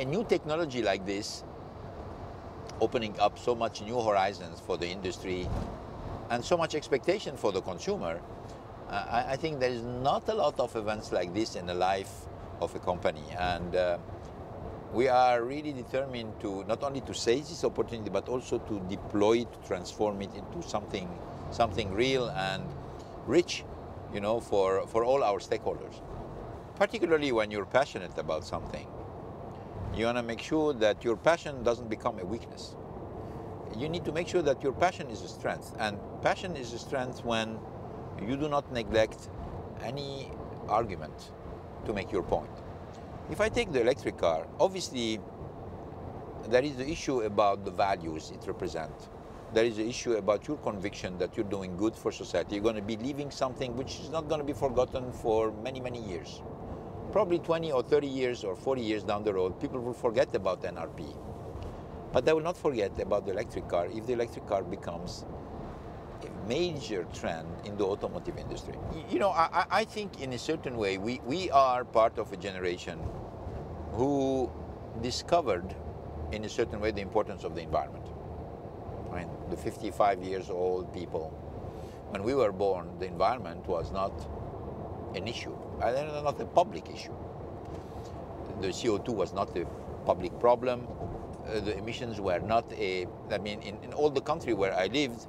a new technology like this, opening up so much new horizons for the industry and so much expectation for the consumer, I think there is not a lot of events like this in the life of a company. And we are really determined to not only to seize this opportunity, but also to deploy it, to transform it into something real and rich, you know, for all our stakeholders. Particularly when you're passionate about something, you want to make sure that your passion doesn't become a weakness. You need to make sure that your passion is a strength, and passion is a strength when you do not neglect any argument to make your point. If I take the electric car, obviously there is the issue about the values it represents. There is the issue about your conviction that you're doing good for society. You're going to be leaving something which is not going to be forgotten for many, many years. Probably 20 or 30 years or 40 years down the road, people will forget about NRP. But they will not forget about the electric car if the electric car becomes a major trend in the automotive industry. You know, I think in a certain way, we are part of a generation who discovered in a certain way the importance of the environment. I mean, the 55 years old people, when we were born, the environment was not an issue, not a public issue. The CO2 was not a public problem. The emissions were not a, I mean, in all the country where I lived,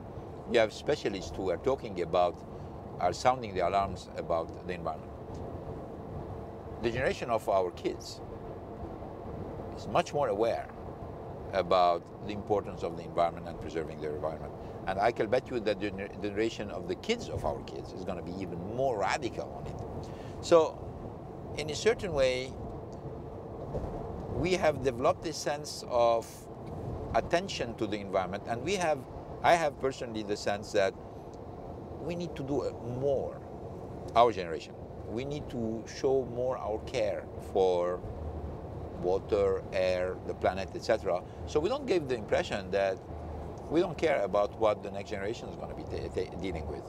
you have specialists who are talking about, are sounding the alarms about the environment. The generation of our kids is much more aware about the importance of the environment and preserving the environment. And I can bet you that the generation of the kids of our kids is going to be even more radical on it. So, in a certain way, we have developed a sense of attention to the environment, and I have personally the sense that we need to do more, our generation. We need to show more our care for water, air, the planet, etc. So we don't give the impression that we don't care about what the next generation is going to be dealing with.